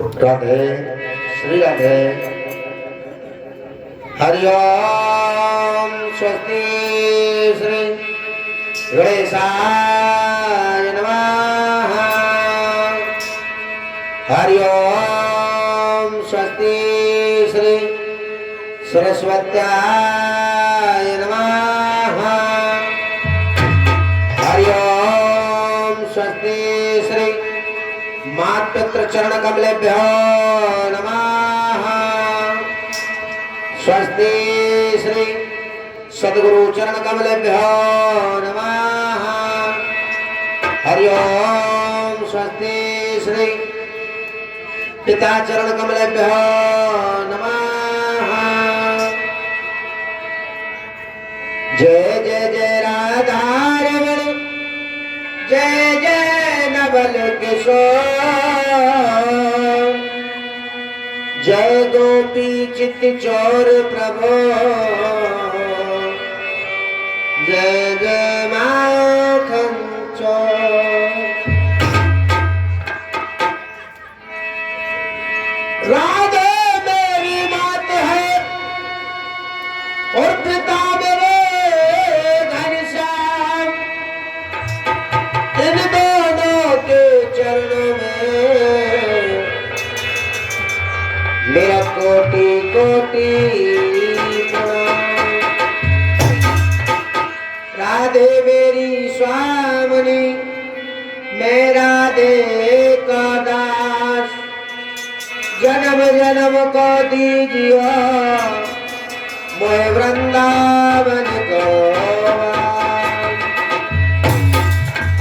राधे श्री राधे। हरि ओम स्वस्ति श्री गणेशाय नमः। हरि ओम स्वस्ति श्री सरस्वत्याय नमः। हरि ओम स्वस्ति श्री मातृ चरण कमलेभ्यो नमः। स्वस्ति श्री सद्गुरु चरण कमलेभ्यो नमः। हरि ओम स्वस्ति श्री पिता चरण कमलेभ्यो नमः। जय जय जय राधा रमण, जय जय नवल किशोर, जय गोपी चित चोर प्रभो, जय जय माखन चोर। राधे मेरी मात है और पिता मेरे घनश्याम, इन दोनों के चरणों में मेरा कोटि कोटि प्रणाम। राधे मेरी स्वामिनी, मैं राधे का दास, जन्म जन्म को दीजिए मोहे वृंदावन को।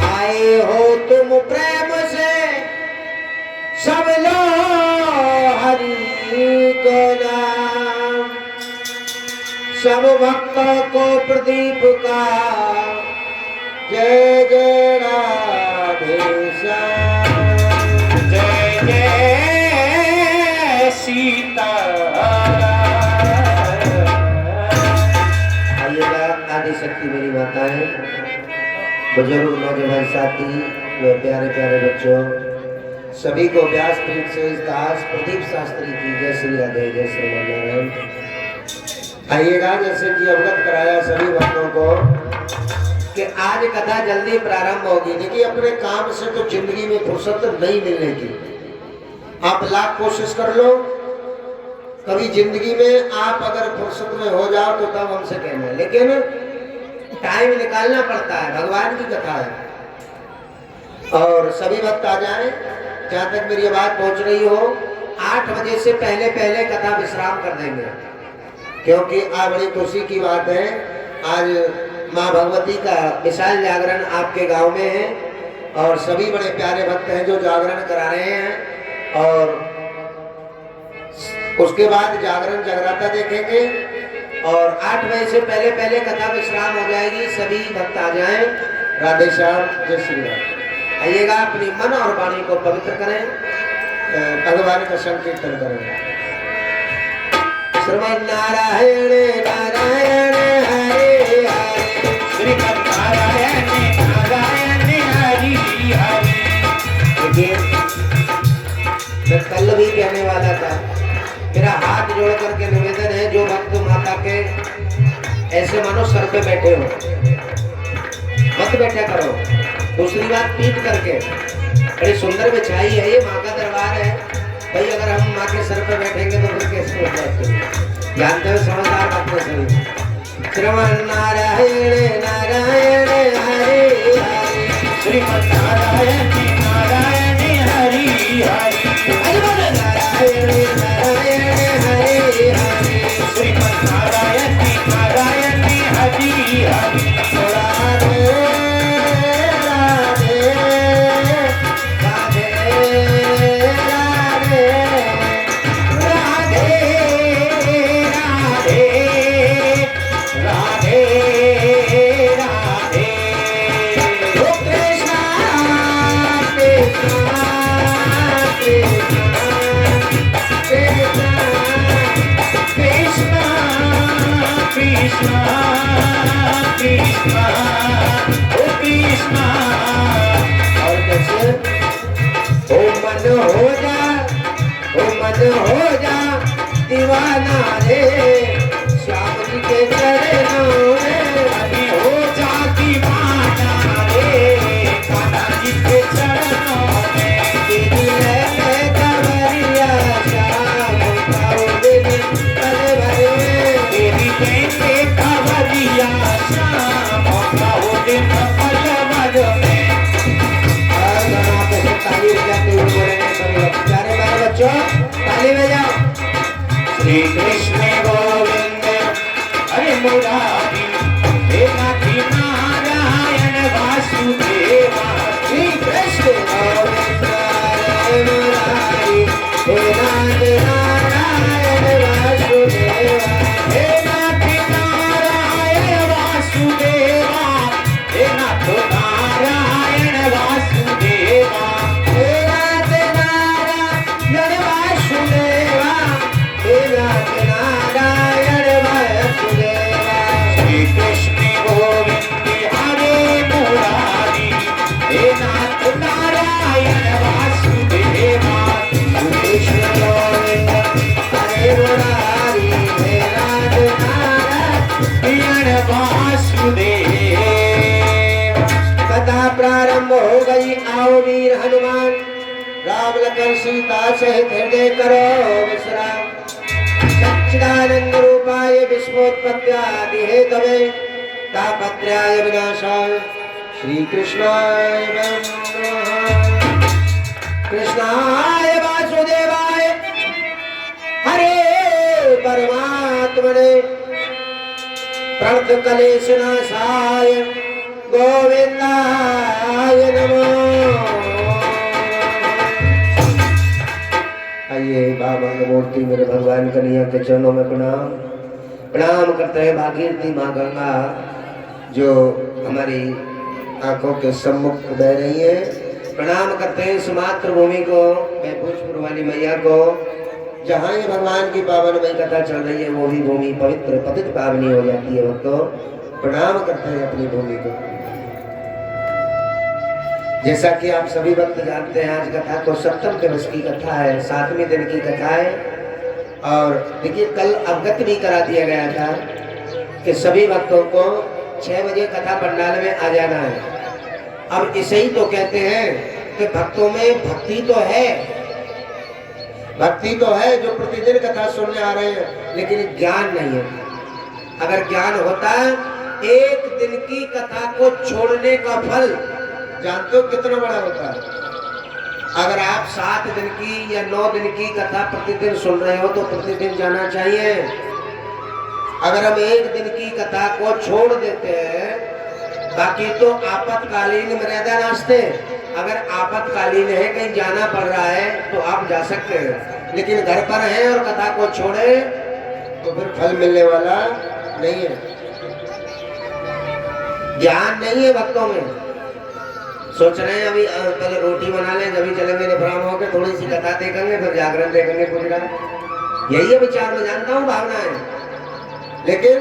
आए हो तुम प्रेम से, सब लो हरि को नाम, सब भक्तों को प्रदीप का जय जय राधे श्याम। जय जय सीता। आइएगा आदि शक्ति मेरी माताएं, बुजुर्ग नौजवान साथी, मेरे प्यारे प्यारे बच्चों, सभी को व्यास पीठ से दास प्रदीप शास्त्री की जय श्री राधे, जय श्री नारायण। आइएगा जैसे कि अवगत कराया सभी भक्तों को कि आज कथा जल्दी प्रारंभ होगी। देखिए अपने काम से तो जिंदगी में फुर्सत नहीं मिलने की, आप लाख कोशिश कर लो, कभी जिंदगी में आप अगर फुर्सत में हो जाओ तो तब हमसे कहना, लेकिन टाइम निकालना पड़ता है, भगवान की कथा है। और सभी भक्त आ जाएं, जहां तक मेरी आवाज पहुंच रही हो 8 बजे से पहले पहले कथा विश्राम कर देंगे, क्योंकि आज बड़ी खुशी की बात है, आज माँ भगवती का विशाल जागरण आपके गांव में है और सभी बड़े प्यारे भक्त हैं जो जागरण करा रहे हैं। और उसके बाद जागरण जगराता देखेंगे और 8 बजे से पहले पहले कथा विश्राम हो जाएगी। सभी भक्त आ जाएं। राधे श्याम, जय श्री राम। आइएगा, अपनी मन और वाणी को पवित्र करें, भगवान का संकीर्तन करें। श्रीमन नारायण नारायण हरे हरे, श्रीमन नारायण नारायण हरि हरि। देखिए मैं कल भी कहने वाला था, मेरा हाथ जोड़ करके निवेदन है, जो भक्त माता के ऐसे मानो सर पे बैठे हो, मत बैठा करो। दूसरी बात, पीट करके, बड़ी सुंदर बिछाई है, ये माँ का दरबार है भाई। अगर हम माँ के सर पे बैठेंगे तो फिर कैसे हो जाएगा, जानते हो, समझदार बात में सभी। श्रीमन नारायण नारायण हरे हरे, श्रीमन नारायण नारायण हरि हरि, नारायण नारायण हरे हरे, श्रीमन नारायण नारायण हरि हरि। कृष्णा ओ कृष्णा। और कैसे ओ मन हो जा मन हो जा दीवाना रे श्याम जी के चरणों में मन हो जा दीवाना रे कान्हा जी के चरणों में। तेरी लहर कवरिया श्याम पाओ दिन पल भर में तेरी लहर कवरिया श्याम पाओ दिन पल भर में। ताली बजाते हुए बोलेंगे सभी लोग। प्यारे प्यारे बच्चों ताली बजाओ। श्री कृष्ण गोविंद हरे मुरारी हे नाथी नारायण वासुदेवा। श्री कृष्ण गोविंद हरे मुरारी हे नाथ नारायण वासुदेवा। हे नाथ नारायण वासुदेवा हे नाथ नारायण वासुदेवा। हे नाथ नारायण वासुदेवा। हे नाथ नारायण वासुदेवा। श्री कृष्ण गोविंद हरे मुरारी हे नाथ नारायण वासुदेवा। कृष्ण गोविंद हरे मुरारी हे नाथ नारायण वासुदेव। कथा प्रारंभ हो गई। आओ वीर हनुमान राम लखन सीता सहित हृदय करो विश्राम। सच्चिदानंद रूपाय विश्वोत्पत्त्यादि हेतवे तापत्रयाय विनाशाय श्री कृष्णाय नमः। कृष्णाय वासुदेवाय हरे परमात्मने प्रणत क्लेश नाशाय गोविंदाय नमः। आइए बाबा की मूर्ति मेरे भगवान कन्हैया के चरणों में प्रणाम प्रणाम करते हैं। भागीरथी माँ गंगा जो हमारी आंखों के सम्मुख बह रही है, प्रणाम करते हैं इस मातृभूमि को, भोजपुर वाली मैया को, जहाँ ये भगवान की पावनमयी कथा चल रही है वो भी भूमि पवित्र पतित पावनी हो जाती है। भक्तों प्रणाम करते हैं अपनी भूमि को। जैसा कि आप सभी भक्त जानते हैं, आज कथा तो सप्तम दिवस की कथा है, 7वें दिन की कथा है। और देखिए कल अवगत भी करा दिया गया था कि सभी भक्तों को 6 बजे कथा पंडाल में आ जाना है। अब इसे ही तो कहते हैं कि भक्तों में भक्ति तो है, भक्ति तो है जो प्रतिदिन कथा सुनने आ रहे हैं, लेकिन ज्ञान नहीं है। अगर ज्ञान होता, एक दिन की कथा को छोड़ने का फल जानते हो कितना बड़ा होता है। अगर आप 7 दिन की या 9 दिन की कथा प्रतिदिन सुन रहे हो तो प्रतिदिन जाना चाहिए। अगर हम एक दिन की कथा को छोड़ देते हैं, बाकी तो आपातकालीन मर्यादा नाचते। अगर आपातकालीन है, कहीं जाना पड़ रहा है तो आप जा सकते हैं, लेकिन घर पर हैं और कथा को छोड़े तो फिर फल मिलने वाला नहीं है। ज्ञान नहीं है भक्तों में। सोच रहे हैं अभी पहले रोटी बना लें, जब चलेंगे निफराम होकर, थोड़ी सी कथा देखेंगे, फिर जागरण देखेंगे पूरी रात। यही है विचार, में जानता हूँ भावना है, लेकिन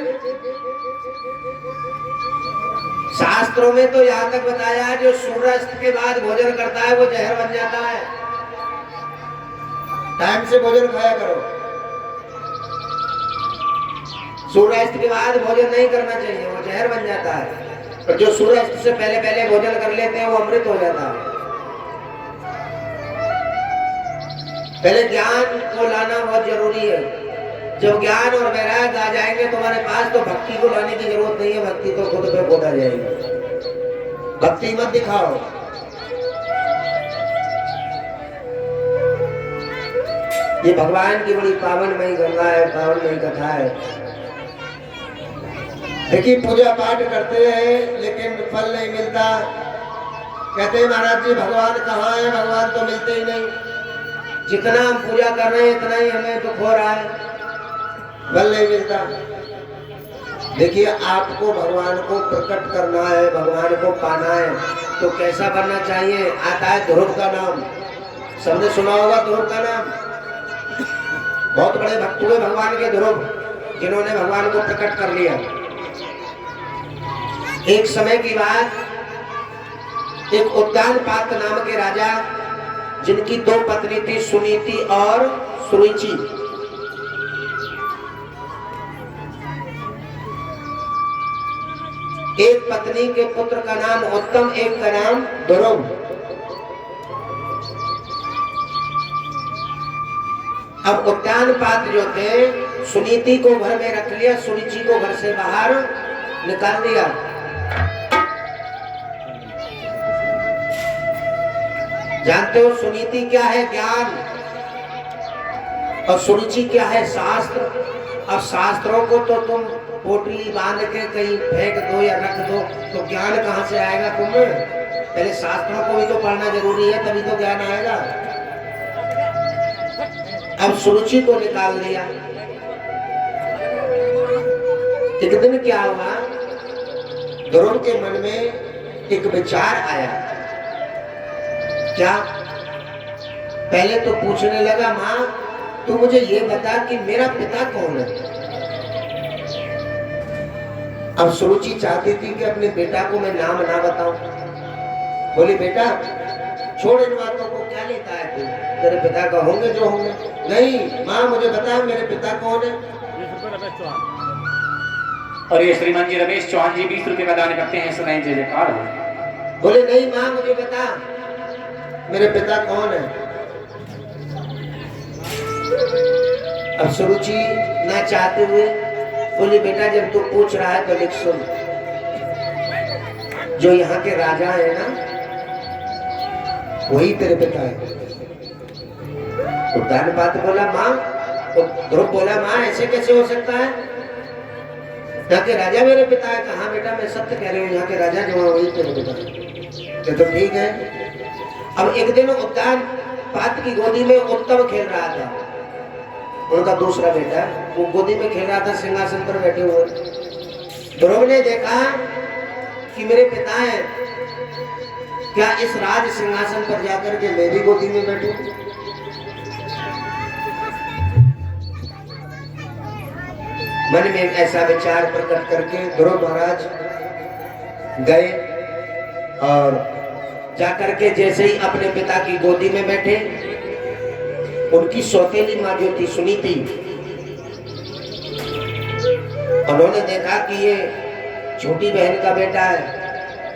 शास्त्रों में तो यहाँ तक बताया है जो सूर्यास्त के बाद भोजन करता है वो जहर बन जाता है। टाइम से भोजन खाया करो। सूर्यास्त के बाद भोजन नहीं करना चाहिए, वो जहर बन जाता है। और जो सूर्यास्त से पहले पहले भोजन कर लेते हैं वो अमृत हो जाता है। पहले ज्ञान को लाना बहुत जरूरी है। जब ज्ञान और वैराग आ जाएंगे तुम्हारे पास तो भक्ति को लाने की जरूरत नहीं है, भक्ति तो खुद पे खुद आ जाएगी। भक्ति मत दिखाओ। ये भगवान की बड़ी पावनमयी गंगा है, पावनमयी कथा है। देखिए पूजा पाठ करते हैं लेकिन फल नहीं मिलता। कहते हैं महाराज जी भगवान कहाँ है, भगवान तो मिलते ही नहीं। जितना हम पूजा कर रहे हैं इतना ही हमें दुख हो रहा है, फल नहीं मिलता। देखिए आपको भगवान को प्रकट करना है, भगवान को पाना है तो कैसा बनना चाहिए। आता है ध्रुव का नाम, सबने सुना होगा ध्रुव का नाम। बहुत बड़े भक्त हुए भगवान के ध्रुव, जिन्होंने भगवान को प्रकट कर लिया। एक समय की बात, एक उद्यान पात्र नाम के राजा जिनकी दो पत्नी थी, सुनीति और सुरुचि। एक पत्नी के पुत्र का नाम उत्तम, एक का नाम ध्रुव। अब उद्यानपाद जो थे, सुनीति को घर में रख लिया, सुरुचि को घर से बाहर निकाल दिया। जानते हो सुनीति क्या है? ज्ञान। और सुरुचि क्या है? शास्त्र। अब शास्त्रों को तो तुम पोटली बांध के कहीं फेंक दो या रख दो तो ज्ञान कहां से आएगा तुम्हें? पहले शास्त्रों को भी तो पढ़ना जरूरी है, तभी तो ज्ञान आएगा। अब सुरुचि को निकाल दिया। एक दिन क्या हुआ, ध्रुव के मन में एक विचार आया। क्या? पहले तो पूछने लगा, माँ तू मुझे ये बता कि मेरा पिता कौन है। अब सुरुचि चाहती थी कि अपने बेटा को मैं नाम ना बताऊं। बोली बेटा छोड़ इन बातों को, क्या लेता है तू? तेरे पिता का होंगे जो होंगे। नहीं माँ मुझे बता मेरे पिता कौन है। और ये श्रीमान जी रमेश चौहान जी 20 रुपए का दान करते हैं, सुनाई जय जयकार हो। बोले नहीं माँ मुझे बता मेरे पिता कौन है। अब सुरुचि ना चाहते हुए बोली बेटा जब तू पूछ रहा है तो लिख सुन। जो यहाँ के राजा है ना वही तेरे पिता है। उद्यानपाद बोला माँ, ध्रुव बोला माँ ऐसे कैसे हो सकता है? यहाँ के राजा मेरे पिता है। कहाँ बेटा मैं सत्य कह रही हूँ, यहाँ के राजा जो है वही तेरे पिता है। तो ठीक है। अब एक दिन उद्यानपाद की गोदी में उत्तम खेल रहा था, उनका दूसरा बेटा। वो गोदी में खेल रहा था, सिंहासन पर बैठे हुए। ध्रुव ने देखा कि मेरे पिता है, क्या इस राज सिंहासन पर जाकर के मैं भी गोदी में बैठूं? मन में ऐसा विचार प्रकट करके ध्रुव महाराज गए और जाकर के जैसे ही अपने पिता की गोदी में बैठे, उनकी सौतेली माँ जो थी सुनीति, उन्होंने देखा कि ये छोटी बहन का बेटा है,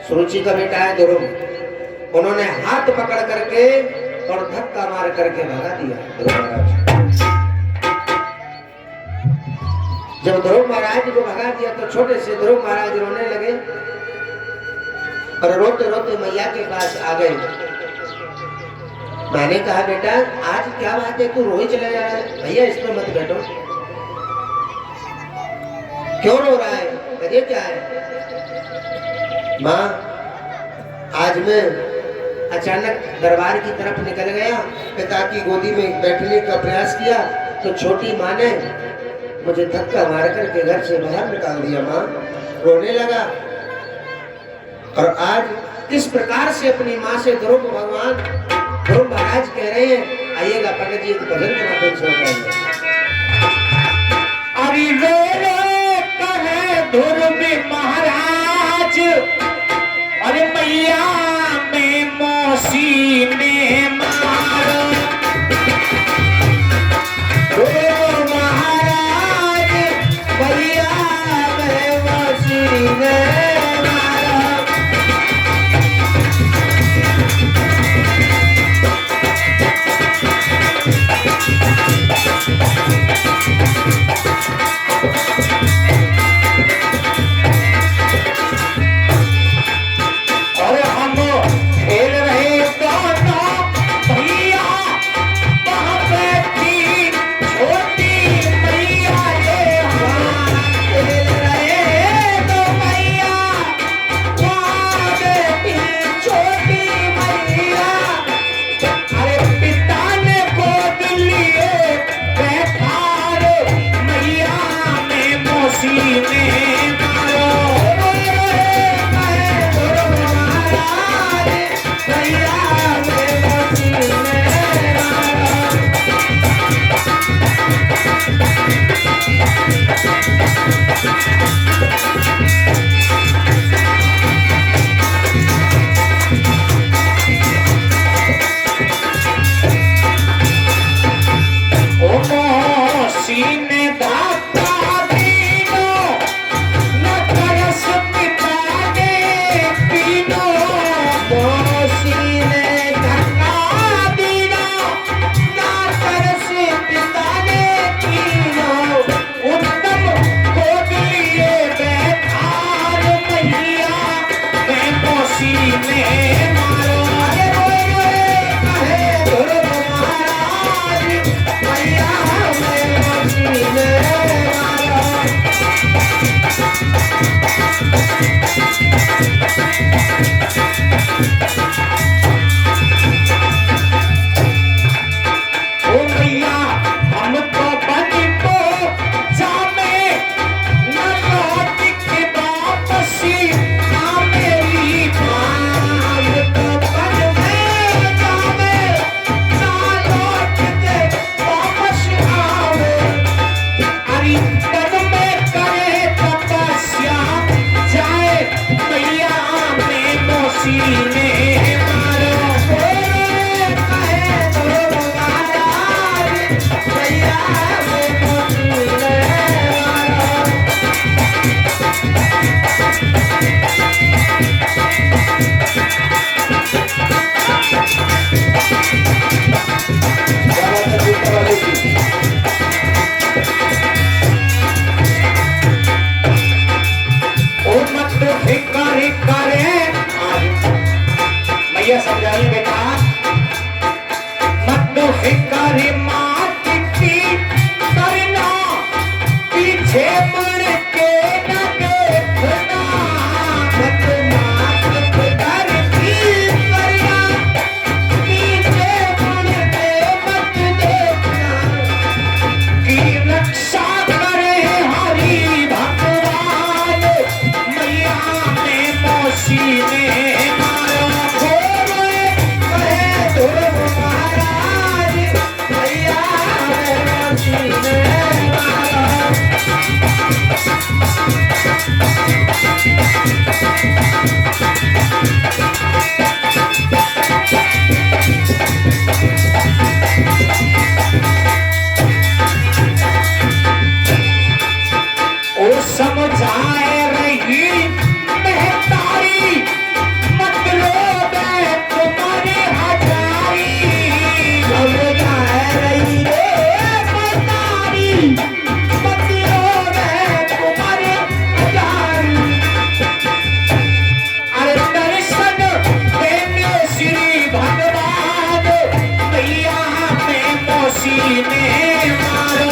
सुरुचि का बेटा है ध्रुव। उन्होंने हाथ पकड़ करके और धक्का मार करके भगा दिया ध्रुव महाराज। जब ध्रुव महाराज को भगा दिया तो छोटे से ध्रुव महाराज रोने लगे और रोते रोते मैया के पास आ गए। मैंने कहा बेटा आज क्या बात है, तू रोई चला जा रहा है? भैया इसमें मत बैठो। क्यों रो रहा है? वजह क्या है? माँ आज मैं अचानक दरबार की तरफ निकल गया, पिता की गोदी में बैठने का प्रयास किया तो छोटी माँ ने मुझे धक्का मार करके घर से बाहर निकाल दिया। माँ रोने लगा। और आज किस प्रकार से अपनी माँ से ध्रुव भगवान ध्रुव महाराज कह रहे हैं। आइएगा पंडित जी एक भजन के माध्यम से बताएंगे। अरे रो रो कहे ध्रुव महाराज, अरे मैया में मौसी ने मारो। ध्रुव महाराज मैया में मौसी ने ने मारो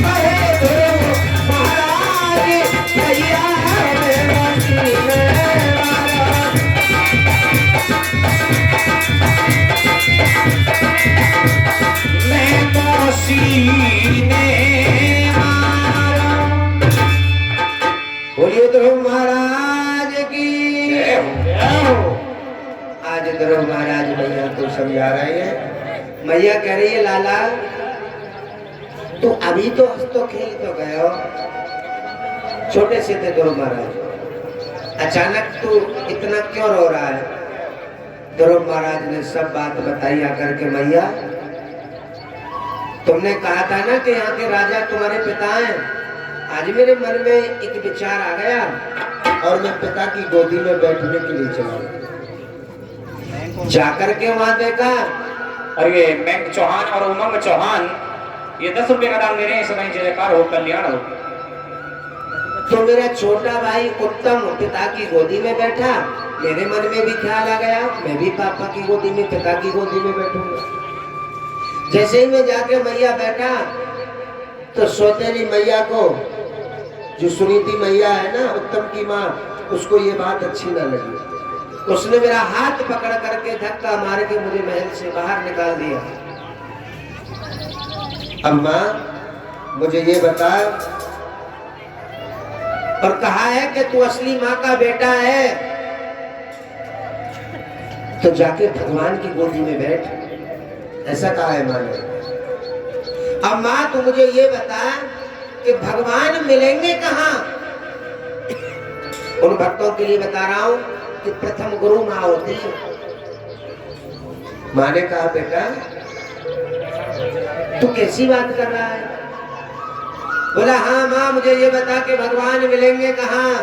कहे ध्रुव महाराज भैया बेमौसी ने मारो बेमौसी ने मारो। बोलिए ध्रुव महाराज की। जय हो। आज ध्रुव महाराज मैया को समझा रहे हैं। मैया कह रही है लाला तू अभी तो हंस तो खेल तो गए हो, छोटे से थे ध्रुव महाराज, अचानक तू इतना क्यों रो रहा है? ध्रुव महाराज ने सब बात बताई आकर के, मैया तुमने कहा था ना कि यहाँ के राजा तुम्हारे पिता हैं। आज मेरे मन में एक विचार आ गया और मैं पिता की गोदी में बैठने के लिए चला गया। जाकर के वहां देखा और ये मैंग चौहान और उमंग चौहान ये 10 रुपए का दाम दे रहे हैं। इस समय जय जयकार हो, कल्याण हो। तो मेरा छोटा भाई उत्तम पिता की गोदी में बैठा, मेरे मन में भी ख्याल आ गया मैं भी पापा की गोदी में पिता की गोदी में बैठूंगा। जैसे ही मैं जाके मैया बैठा तो सौतेली मैया को, जो सुनीति मैया है ना उत्तम की माँ, उसको ये बात अच्छी ना लगी। उसने मेरा हाथ पकड़ करके धक्का मार के मुझे महल से बाहर निकाल दिया। अम्मा मुझे ये बता, और कहा है कि तू असली माँ का बेटा है तो जाके भगवान की गोदी में बैठ, ऐसा कहा है माँ ने। अब माँ तू मुझे ये बता कि भगवान मिलेंगे कहाँ? उन भक्तों के लिए बता रहा हूं कि प्रथम गुरु माँ होती है। माँ ने कहा बेटा तू कैसी बात कर रहा है? बोला हाँ माँ मुझे ये बता कि भगवान मिलेंगे कहाँ?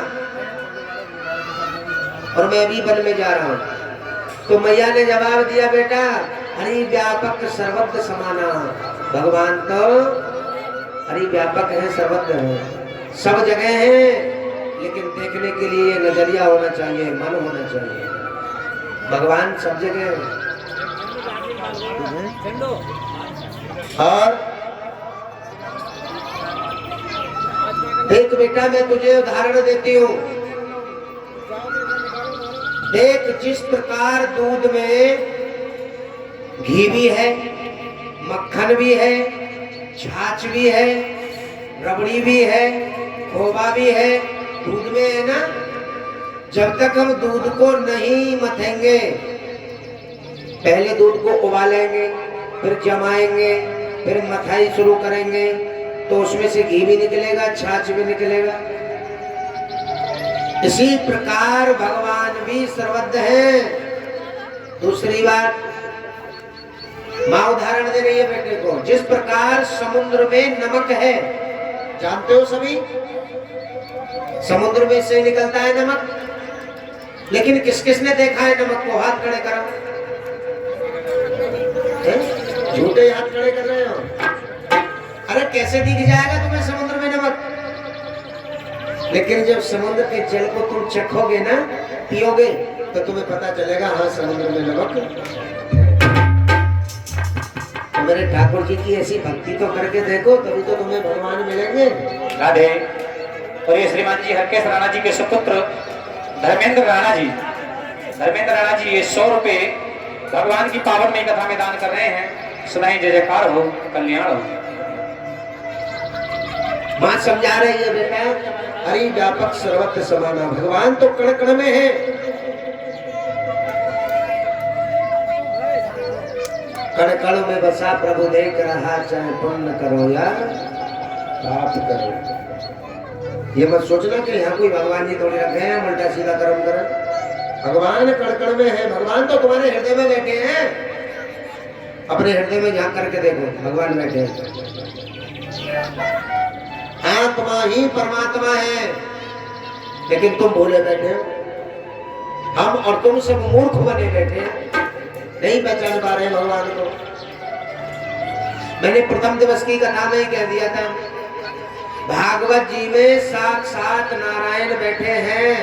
और मैं अभी वन में जा रहा हूँ। तो मैया ने जवाब दिया बेटा हरि व्यापक सर्वत्र समाना, भगवान तो हरि व्यापक है, सर्वत्र है, सब जगह है, लेकिन देखने के लिए नजरिया होना चाहिए, मन होना चाहिए। भगवान सब जगह है। और देख बेटा मैं तुझे उदाहरण देती हूँ। देख जिस प्रकार दूध में घी भी है, मक्खन भी है, छाछ भी है, रबड़ी भी है, खोवा भी है, दूध में है ना। जब तक हम दूध को नहीं मथेंगे, पहले दूध को उबालेंगे, फिर जमाएंगे, फिर मथाई शुरू करेंगे, तो उसमें से घी भी निकलेगा, छाछ भी निकलेगा। इसी प्रकार भगवान भी सर्वज्ञ हैं। दूसरी बात माँ उदाहरण दे रही है बेटे को, जिस प्रकार समुद्र में नमक है, जानते हो सभी समुद्र में से निकलता है नमक, लेकिन किस किसने देखा है नमक को? हाथ खड़े करो। झूठे हाथ खड़े कर रहे हो। अरे कैसे दिख जाएगा तुम्हें समुद्र में नमक? लेकिन जब समुद्र के जल को तुम चखोगे ना, पियोगे, तो तुम्हें पता चलेगा हाँ समुद्र में नमक। तो मेरे ठाकुर जी की ऐसी भक्ति तो करके देखो, तभी तो तुम्हें भगवान मिलेंगे। राधे। और ये श्रीमान जी हरकेश राणा जी के सुपुत्र धर्मेंद्र राणा जी, ये 100 रुपए भगवान की पावनमयी कथा में दान कर रहे हैं। सुनाई जय जयकार हो, कल्याण हो। माँ समझा रही है बेटा हरि व्यापक सर्वत्र समाना, भगवान तो कण कण में है। कण कण में बसा प्रभु देख रहा, चाहे पुण्य करो या पाप करो। ये मत सोचना कि यहाँ कोई भगवान जी थोड़ी रखे हैं उल्टा सीधा कर्म करें। भगवान कण कण में है, भगवान तो तुम्हारे हृदय में बैठे हैं। अपने हृदय में झांक करके देखो, भगवान बैठे हैं। आत्मा ही परमात्मा है, लेकिन तुम भूले बैठे हो। हम और तुम सब मूर्ख बने बैठे हैं, नहीं पहचान पा रहे भगवान को। मैंने प्रथम दिवस की कथा में ही कह दिया था, भागवत जी में साक्षात नारायण बैठे हैं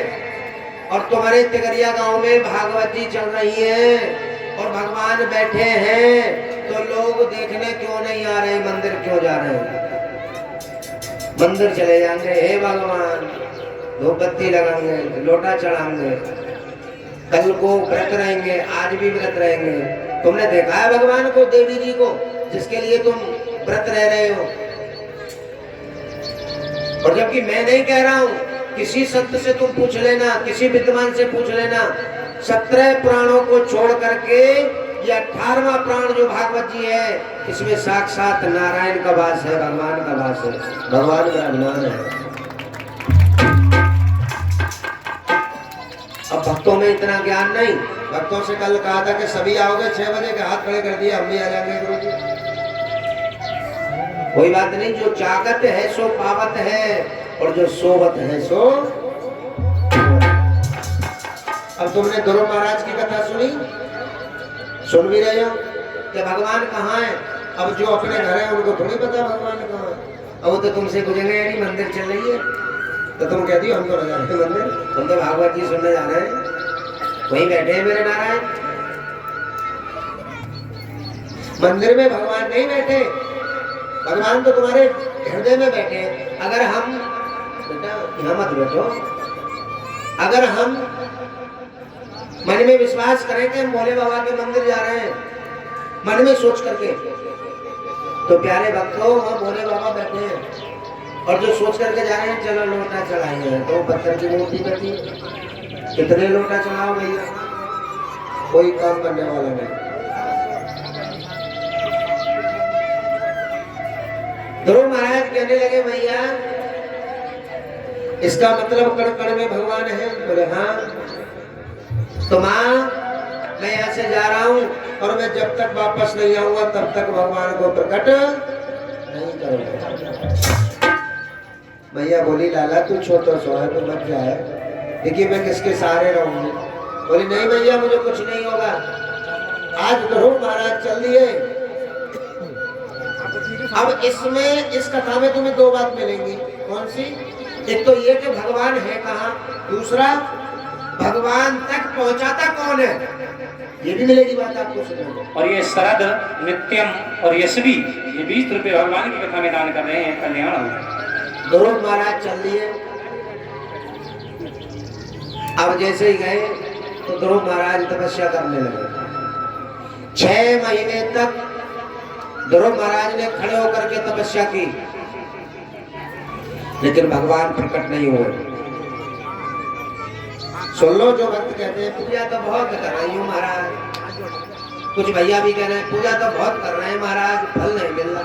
और तुम्हारे तिगरिया गांव में भागवत जी चल रही है और भगवान बैठे हैं, तो लोग देखने क्यों नहीं आ रहे, मंदिर क्यों जा रहे हैं? मंदिर चले जाएंगे, हे भगवान, धूप बत्ती लगाएंगे, लोटा चढ़ाएंगे, कल को व्रत रहेंगे, आज भी व्रत रहेंगे। तुमने देखा है भगवान को, देवी जी को, जिसके लिए तुम व्रत रह रहे हो? और जबकि मैं नहीं कह रहा हूं, किसी संत से तुम पूछ लेना, किसी विद्वान से पूछ लेना, 17 प्राणों को छोड़ करके ये 18वां प्राण जो भागवत जी है, इसमें साक्षात नारायण का वास है, भगवान का वास है, भगवान का अभिमान है। अब भक्तों में इतना ज्ञान नहीं। भक्तों से कल कहा था कि सभी आओगे 6 बजे के, हाथ खड़े कर दिए, हम भी आ जाएंगे गुरु जी। कोई बात नहीं, जो चाहत है सो पावत है, और जो सोवत है सो। अब तुमने ध्रुव महाराज की कथा सुनी, सुन भी रहे हो कि भगवान कहाँ है। अब जो अपने घर है उनको थोड़ी पता भगवान कहाँ है। अब वो तो तुमसे पूछेंगे यानी मंदिर चल रही है, तो तुम कहती हो हम तो जा रहे हैं मंदिर, हम तो भागवत जी सुनने जा रहे हैं, वहीं बैठे हैं मेरे नारायण। मंदिर में भगवान नहीं बैठे, भगवान तो तुम्हारे हृदय में बैठे हैं। अगर हम, बेटा यहाँ मत बैठो, अगर हम मन में विश्वास करें कि हम भोले बाबा के मंदिर जा रहे हैं, मन में सोच करके, तो प्यारे भक्तों वहाँ भोले बाबा बैठे हैं। और जो सोच करके जा रहे हैं चलो लोटा चढ़ाएंगे, तो पत्थर की मूर्ति बैठी, कितने लोटा चढ़ाओ भैया, कोई काम करने वाला नहीं। ध्रुव महाराज कहने लगे भैया इसका मतलब कण कण में भगवान है? बोले हाँ। तो माँ मैं यहाँ से जा रहा हूँ और मैं जब तक वापस नहीं आऊंगा तब तक भगवान को प्रकट नहीं करूंगा। भैया बोली लाला तू छोटा सो है तो मत जाए, देखिए मैं किसके सहारे रहूंगी। बोली नहीं भैया मुझे कुछ नहीं होगा, आज ध्रुव महाराज चल दिए। अब इसमें इस कथा में तुम्हें 2 बात मिलेंगी। कौन सी? एक तो ये कि भगवान है कहाँ, दूसरा भगवान तक पहुंचाता कौन है, ये भी मिलेगी बात आपको सुनने को। और ये शरद, नित्यम और यशवी, ये 20 रुपए भगवान की कथा में दान कर रहे हैं, कल्याण। ध्रुव महाराज चल दिए। अब जैसे ही गए तो ध्रुव महाराज तपस्या करने लगे। 6 महीने तक ध्रुव महाराज ने खड़े होकर के तपस्या की, लेकिन भगवान प्रकट नहीं हुए। सुन लो, जो भक्त कहते हैं पूजा तो बहुत कर रही हूँ महाराज, कुछ भैया भी कह रहे हैं पूजा तो बहुत कर रहे हैं महाराज, फल नहीं मिल रहा।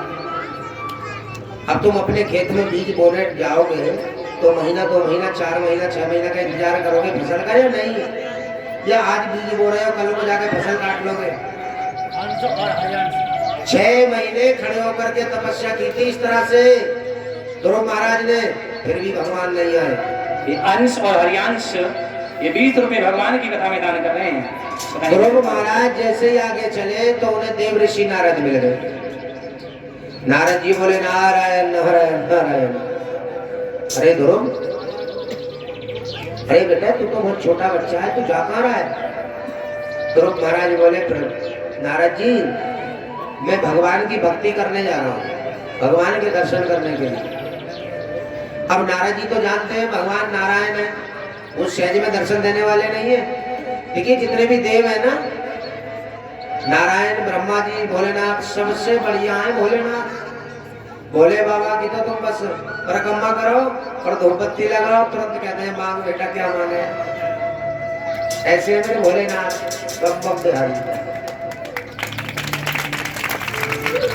अब तुम अपने खेत में बीज बोने जाओगे तो महीना 2 महीना 4 महीना 6 महीना का इंतजार करोगे फसल का या नहीं? या आज बीज बो रहे हो कल को जाके फसल काट लोगे? 6 महीने खड़े होकर के तपस्या की थी इस तरह से ध्रुव महाराज ने, फिर भी भगवान नहीं आए। ये अंश और हरियांश ये 20 रुपए भगवान की कथा में दान कर रहे हैं। ध्रुव महाराज जैसे ही आगे चले तो उन्हें देव ऋषि नारद मिल गए। नारद जी बोले नारायण नारायण नारायण। अरे ध्रुव, अरे बेटा तू तो बहुत छोटा बच्चा है, तू जा कहाँ रहा है? ध्रुव महाराज बोले नारद जी मैं भगवान की भक्ति करने जा रहा हूँ, भगवान के दर्शन करने के लिए। अब नारद जी तो जानते हैं भगवान नारायण है, वो सहज में दर्शन देने वाले नहीं है। देखिए जितने भी देव है ना, नारायण, ब्रह्मा जी, भोलेनाथ, सबसे बढ़िया है भोलेनाथ। भोले बाबा की तो तुम बस परिक्रमा करो और धूप बत्ती लगाओ, तुरंत कहते हैं मांग बेटा क्या मांगे। ऐसे मेरे भोलेनाथ बम बम बिहारी।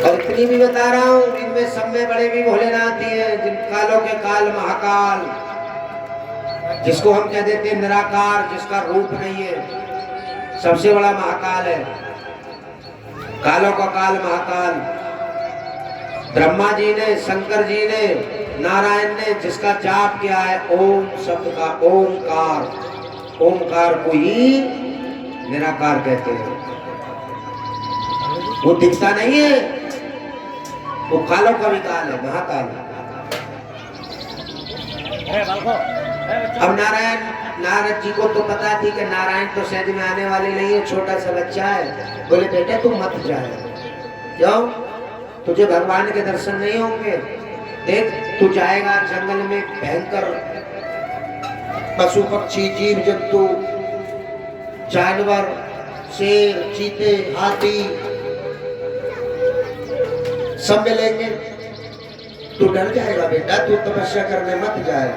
और इतनी भी बता रहा हूँ, इनमें सब में बड़े भी भोलेनाथ ही हैं, जिन कालों के काल महाकाल, जिसको हम कह देते हैं निराकार, जिसका रूप नहीं है, सबसे बड़ा महाकाल है, कालों का काल महाकाल। ब्रह्मा जी ने, शंकर जी ने, नारायण ने जिसका जाप किया है ओम शब्द का, ओमकार, ओमकार को ही निराकार कहते हैं। वो दिखता नहीं है, वो कालों का भी काल है, महाकाल। अब नारद जी को तो पता थी कि नारायण तो सहज में आने वाले नहीं है, छोटा सा बच्चा है। बोले बेटे तुम मत जाए। क्यों? तुझे भगवान के दर्शन नहीं होंगे। देख, तू जाएगा जंगल में, भयंकर पशु पक्षी जीव जंतु जानवर, शेर, चीते, हाथी सब मिलेंगे। तू डर जाएगा बेटा, तू तपस्या करने मत जाए।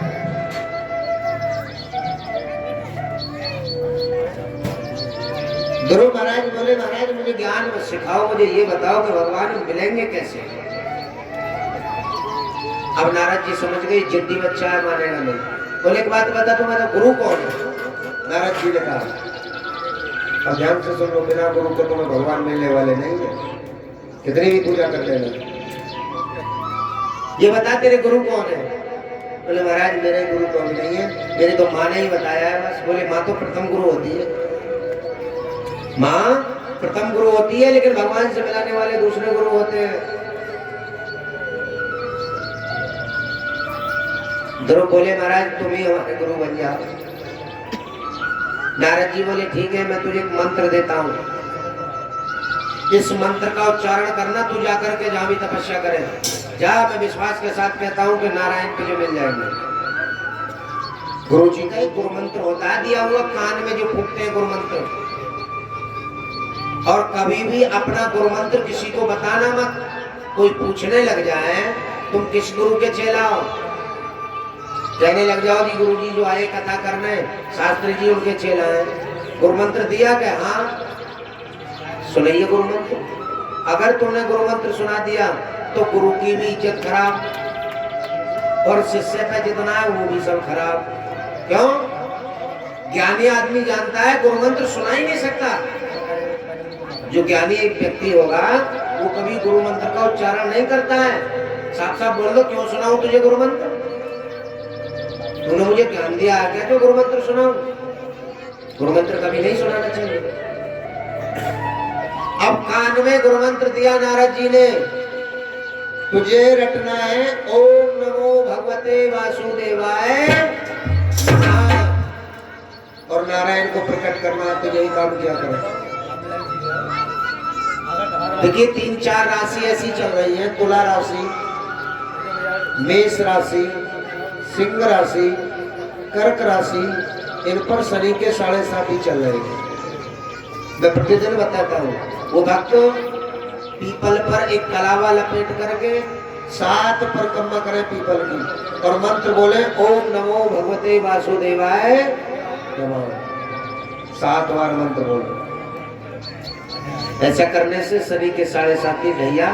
ध्रुव महाराज बोले, महाराज मुझे ज्ञान मत सिखाओ, मुझे ये बताओ कि भगवान मिलेंगे कैसे। अब नारद जी समझ गए जिद्दी बच्चा है, मानेगा नहीं। बोले एक बात बता, तुम्हारा गुरु कौन है? नारद जी ने कहा, अब ध्यान से सुन लो, बिना गुरु के तुम्हें भगवान मिलने वाले नहीं है, कितनी भी पूजा कर लेना। ये बता तेरे गुरु कौन है? बोले महाराज मेरे गुरु कोई नहीं है, मेरे तो माँ ने ही बताया है बस। बोले माँ तो प्रथम गुरु होती है, माँ प्रथम गुरु होती है, लेकिन भगवान से मिलाने वाले दूसरे गुरु होते हैं। ध्रुव बोले महाराज तुम ही हमारे गुरु बन जाओ। नारद जी बोले ठीक है, मैं तुझे एक मंत्र देता हूँ, इस मंत्र का उच्चारण करना, तू जाकर के जहां भी तपस्या करे जा, मैं विश्वास के साथ कहता हूँ कि नारायण तुझे मिल जाएंगे। गुरु जी का एक गुरु मंत्र होता है दिया हुआ, कान में जो फूकते हैं गुरु मंत्र। और कभी भी अपना गुरु मंत्र किसी को बताना मत। कोई पूछने लग जाए तुम किस गुरु के चेला हो, कहने लग जाओ जी गुरु जी जो आए कथा करने, शास्त्री जी उनके चेला हैं। गुरु मंत्र दिया क्या? हाँ सुनिए गुरु मंत्र। अगर तुमने गुरु मंत्र सुना दिया तो गुरु की भी इज्जत खराब और शिष्य पे जितना है वो भी सब खराब। क्यों? ज्ञानी आदमी जानता है गुरु मंत्र सुना ही नहीं सकता। जो ज्ञानी एक व्यक्ति होगा वो कभी गुरु मंत्र का उच्चारण नहीं करता है। साफ साफ बोल दो, क्यों सुनाऊं तुझे गुरु मंत्र? तूने मुझे ज्ञान दिया है क्या जो गुरु मंत्र सुनाऊं? गुरु मंत्र कभी नहीं सुनाना चाहिए। अब कान में गुरु मंत्र दिया नारद जी ने, तुझे रटना है ओम नमो भगवते वासुदेवाय और नारायण को प्रकट करना है, तो यही काम किया करो। देखिए 3-4 राशि ऐसी चल रही है, तुला राशि, मेष राशि, सिंह राशि, कर्क राशि, इन पर शनि के 7.5 ही चल रहे हैं। मैं प्रतिदिन बताता हूँ, वो भक्त पीपल पर एक कलावा लपेट करके 7 परिक्रमा करें पीपल की और मंत्र बोले ओम नमो भगवते वासुदेवाय नमः, 7 बार मंत्र बोले। ऐसा करने से शनि के 7.5 ढैया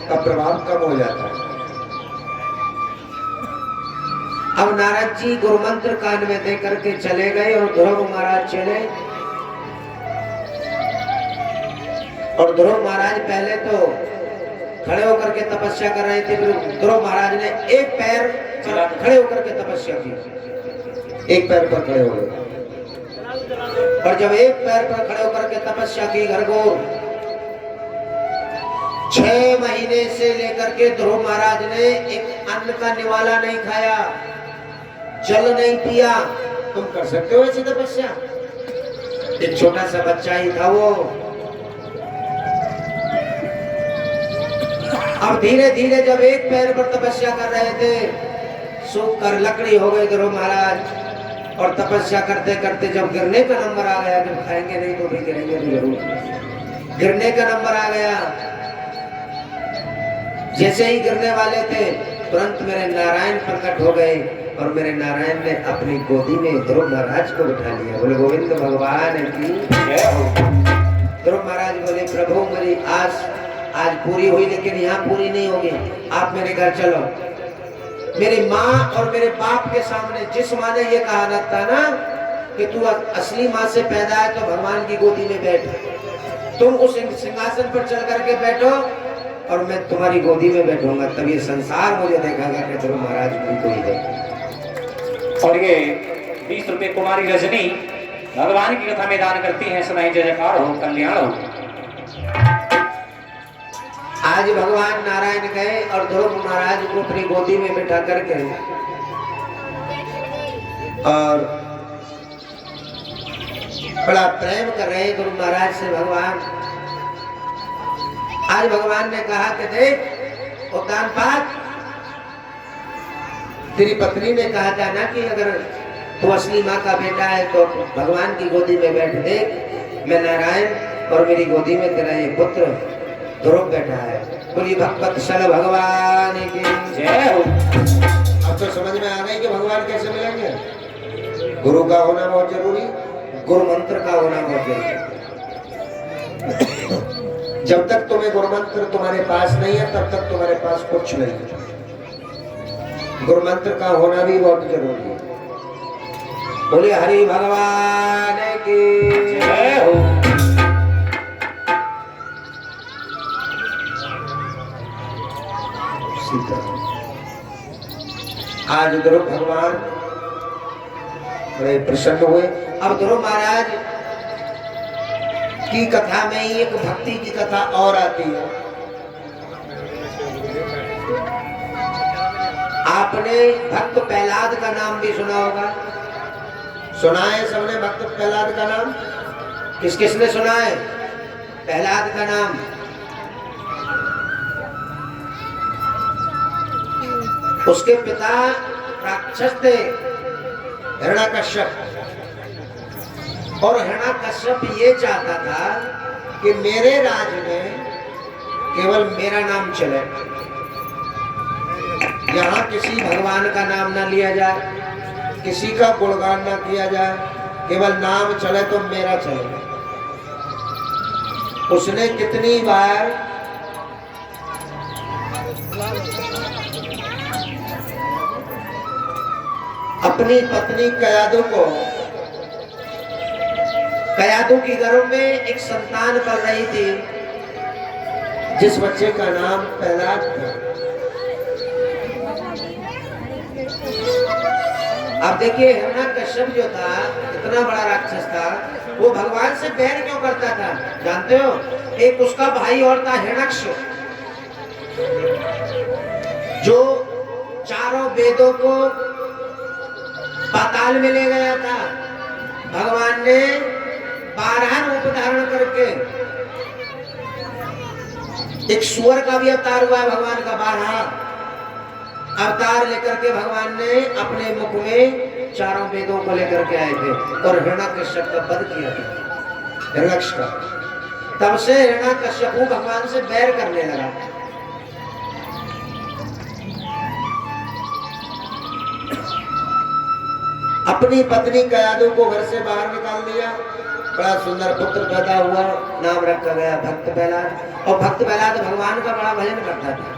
का प्रभाव कम हो जाता है। अब नारद जी गुरु मंत्र कान में दे करके चले गए और ध्रुव महाराज चले। और ध्रुव महाराज पहले तो खड़े होकर के तपस्या कर रहे थे, फिर ध्रुव महाराज ने एक पैर खड़े होकर के तपस्या की, एक पैर पर खड़े हो गए। और जब एक पैर पर खड़े होकर के तपस्या की घरघोर, 6 महीने से लेकर के ध्रुव महाराज ने एक अन्न का निवाला नहीं खाया, जल नहीं पिया। तुम कर सकते हो ऐसी तपस्या? एक छोटा सा बच्चा ही था वो। अब धीरे धीरे जब एक पैर पर तपस्या कर रहे थे, सूख कर लकड़ी हो गए ध्रुव महाराज। और तपस्या करते करते जब गिरने का नंबर आ गया, जब खाएंगे नहीं तो भी गिरेंगे तो जरूर, गिरने का नंबर आ गया। जैसे ही गिरने वाले थे तुरंत मेरे नारायण प्रकट हो गए और मेरे नारायण ने अपनी गोदी में ध्रुव महाराज को बिठा लिया। बोले गोविंद भगवान की जय हो। ध्रुव महाराज बोले प्रभु मेरी आस आज पूरी हुई, लेकिन यहाँ पूरी नहीं होगी, आप मेरे घर चलो। मेरी माँ और मेरे बाप के सामने, जिस माँ ने ये कहा था ना कि तू असली माँ से पैदा है तो भगवान की गोदी में बैठ, तुम उस सिंहासन पर चल करके बैठो और मैं तुम्हारी गोदी में बैठूंगा, तब ये संसार मुझे देखेगा कि ध्रुव महाराज भी कोई है। और ये 20 रुपए कुमारी रजनी भगवान की कथा में दान करती हैं। सुनाई जय जयकार हो, कल्याण हो। आज भगवान नारायण गए और ध्रुव महाराज को अपनी गोदी में बिठा करके और बड़ा प्रेम कर रहे गुरु महाराज से भगवान। आज भगवान ने कहा कि देख और दान पात। तेरी पत्नी ने कहा था ना कि अगर तू असली माँ का बेटा है तो भगवान की गोदी में बैठ दे। मैं नारायण और मेरी गोदी में तेरा ये पुत्र ध्रुव बैठा है। बोली भगवत सल भगवान की जय हो। अब तो समझ में आ गई कि भगवान कैसे मिलेंगे। गुरु का होना बहुत जरूरी, गुरु मंत्र का होना बहुत जरूरी। जब तक तुम्हें गुरु मंत्र तुम्हारे पास नहीं है तब तक तुम्हारे पास कुछ नहीं है। गुरु मंत्र का होना भी बहुत जरूरी है। बोले हरि भगवान की जय हो। आज ध्रुव भगवान बड़े प्रसन्न हुए। अब ध्रुव महाराज की कथा में ही एक भक्ति की कथा और आती है। आपने भक्त प्रहलाद का नाम भी सुना होगा। सुना है सबने भक्त प्रहलाद का नाम? किस किसने सुना है प्रहलाद का नाम? उसके पिता राक्षस थे हिरण्यकश्यप, और हिरण्यकश्यप ये चाहता था कि मेरे राज में केवल मेरा नाम चले, यहाँ किसी भगवान का नाम ना लिया जाए, किसी का गुणगान ना किया जाए, केवल नाम चले तो मेरा चले। उसने कितनी बार अपनी पत्नी कयादू को, कयादू की गर्भ में एक संतान पल रही थी जिस बच्चे का नाम प्रहलाद था। अब देखिए हिरण्यकश्यप जो था इतना बड़ा राक्षस था, वो भगवान से बैर क्यों करता था जानते हो? एक उसका भाई और था हिरण्यक्ष, जो चारों वेदों को पाताल में ले गया था। भगवान ने 12 रूप धारण करके, एक सुअर का भी अवतार हुआ है भगवान का, 12 अवतार लेकर के भगवान ने अपने मुख में चारों वेदों को लेकर के आए थे और हिरण्यकश्यप का वध किया था, हिरण्यक्ष का। तब से हिरण्यकश्यप भगवान से बैर करने लगा। अपनी पत्नी कयादू को घर से बाहर निकाल दिया। बड़ा सुंदर पुत्र पैदा हुआ, नाम रखा गया भक्त प्रहलाद। और भक्त प्रहलाद भगवान का बड़ा भजन करता था,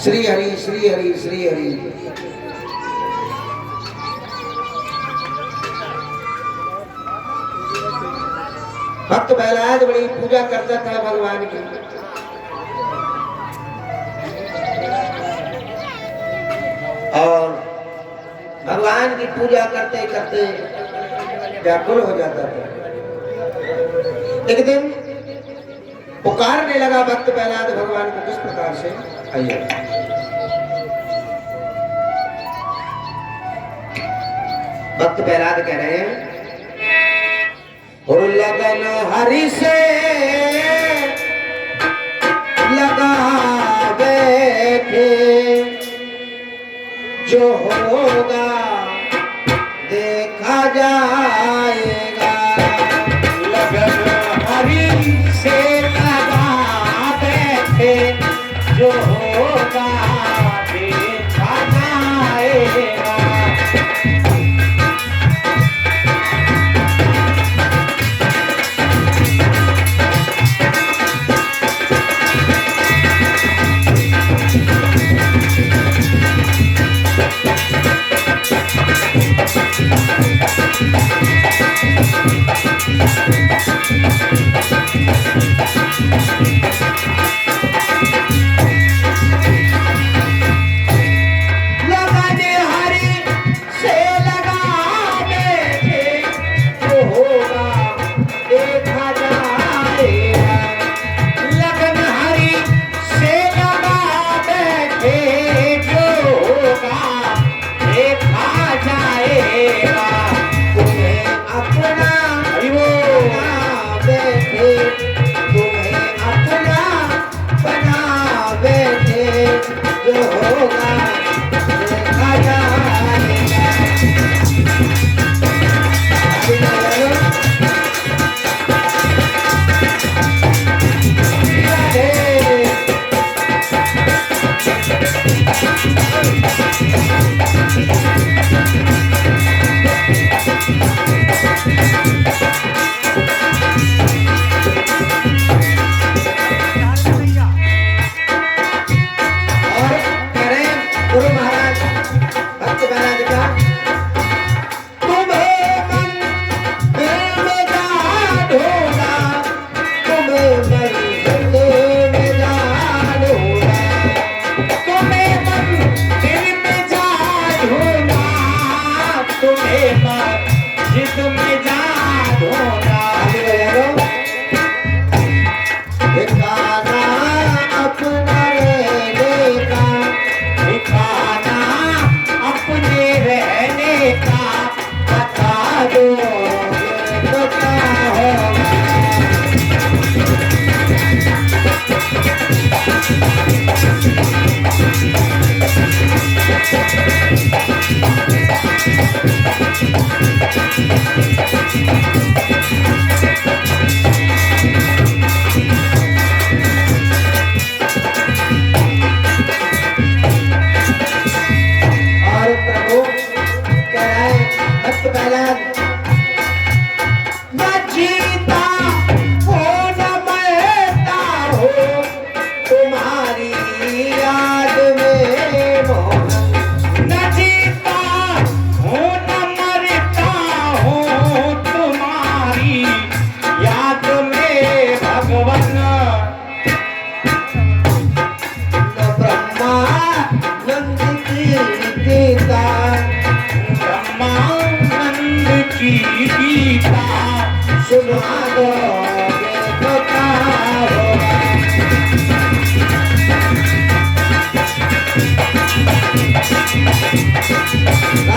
श्री हरि श्री हरि श्री हरि। भक्त प्रहलाद बड़ी पूजा करता था भगवान की। और भगवान की पूजा करते करते व्याकुल हो जाता था। एक दिन पुकारने लगा भक्त प्रहलाद भगवान को, किस प्रकार से? आइए भक्त प्रहलाद कह रहे हैं, लगन हरि से लगा बैठे, जो होगा देखा जाएगा। लगन हरि से लगा बैठे, जो होगा देखा जाएगा। जो होगा देखा जाएगा।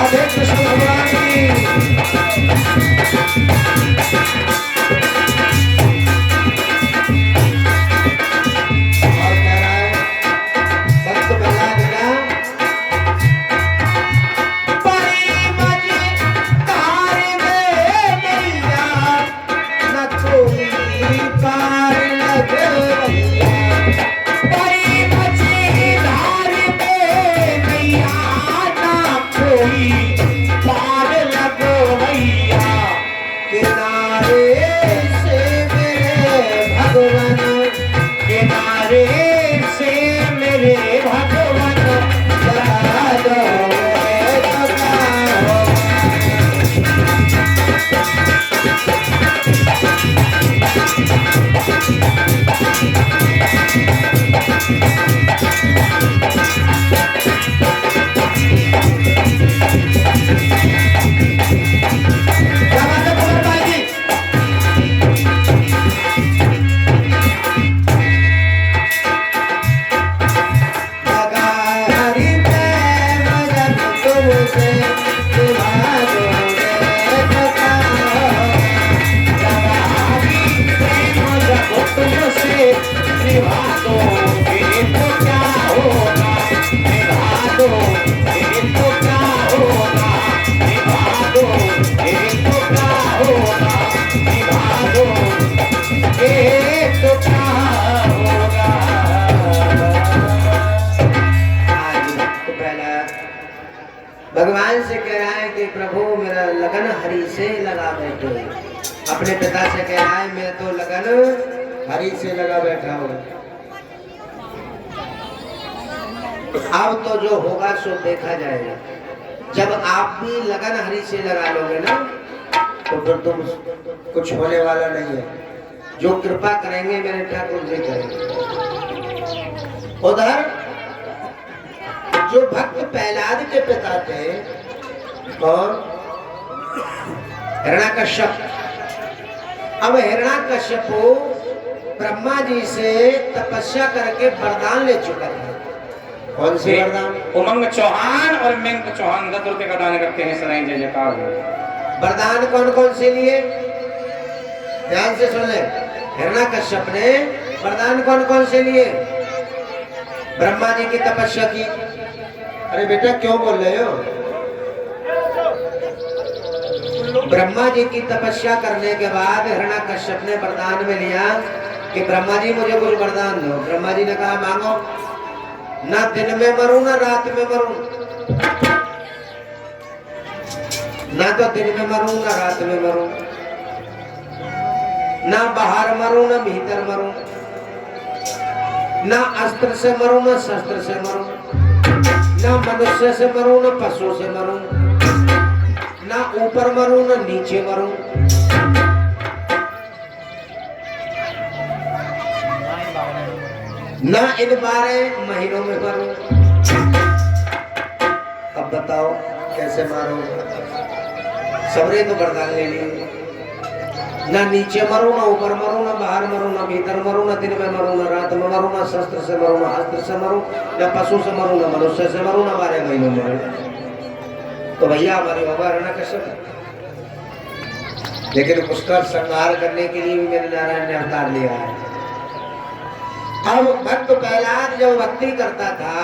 राधे कृष्ण भगवान भगवान से कह रहा है कि प्रभु मेरा लगन हरि से लगा बैठे। अपने पिता से कह रहा है मैं तो लगन हरि से लगा बैठा हूँ। अब तो जो होगा सो देखा जाएगा। जब आप भी लगन हरि से लगा लोगे ना तो फिर तुम कुछ होने वाला नहीं है। जो कृपा करेंगे मेरे ठाकुर जी करेंगे। उधर जो भक्त प्रहलाद के पिता थे कौन? हिरण्याकश्यप। अब हिरण्याकश्यप ब्रह्मा जी से तपस्या करके वरदान ले चुका था। कौन सी वरदान? उमंग चौहान और मिंग चौहान 10 रुपए का दान करते हैं। सराय जय जयकार। वरदान कौन कौन से लिए? ध्यान से सुन ले। हिरण्याकश्यप ने वरदान कौन कौन से लिए? ब्रह्मा जी की तपस्या की। अरे बेटा क्यों बोल रहे हो? ब्रह्मा जी की तपस्या करने के बाद हिरण्यकश्यप ने वरदान में लिया कि ब्रह्मा जी मुझे कुछ वरदान दो। ब्रह्मा जी ने कहा मांगो। ना दिन में मरूं ना रात में मरूं, ना तो दिन में मरूं ना रात में मरूं, ना बाहर मरूं ना भीतर मरूं, ना अस्त्र से मरूं ना शस्त्र से मरूं, ना मनुष्य से मरूं ना पशु से मरूं, ना ऊपर मरूं ना नीचे मरूं। ना इन 12 महीनों में मरूं। अब बताओ कैसे मारो? सबरे तो वरदान ले लिए। ना नीचे मरूं ना ऊपर मरूं ना बाहर मरूं ना भीतर मरूं ना दिन में मरूं ना रात में मरूं ना शस्त्र से मरूं ना अस्त्र से मरूं ना पशु से मरूं ना मनुष्य से मरूं ना 12 महीनों में मरूं। तो भैया हमारे बाबा हिरण्यकश्यप, लेकिन उसका संहार करने के लिए भी मेरे नारायण ने अवतार लिया है। अब भक्त प्रहलाद जब भक्ति करता था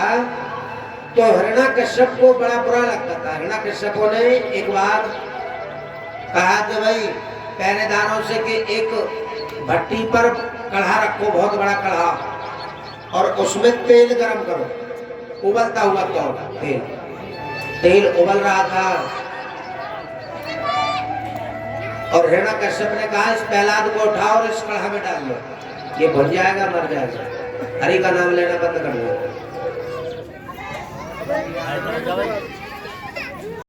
तो हिरण्यकश्यप को बड़ा बुरा लगता था। हिरण्यकश्यपों ने एक बार कहा कि भाई पहरेदारों से कि एक भट्टी पर कढ़ा रखो, बहुत बड़ा कढ़ा, और उसमें तेल गरम करो, उबलता हुआ तेल उबल रहा था। और हिरण्यकश्यप ने कहा इस प्रहलाद को उठाओ और इस कढ़ा में डाल लो, ये भुन जाएगा मर जाएगा, हरि का नाम लेना बंद कर दो।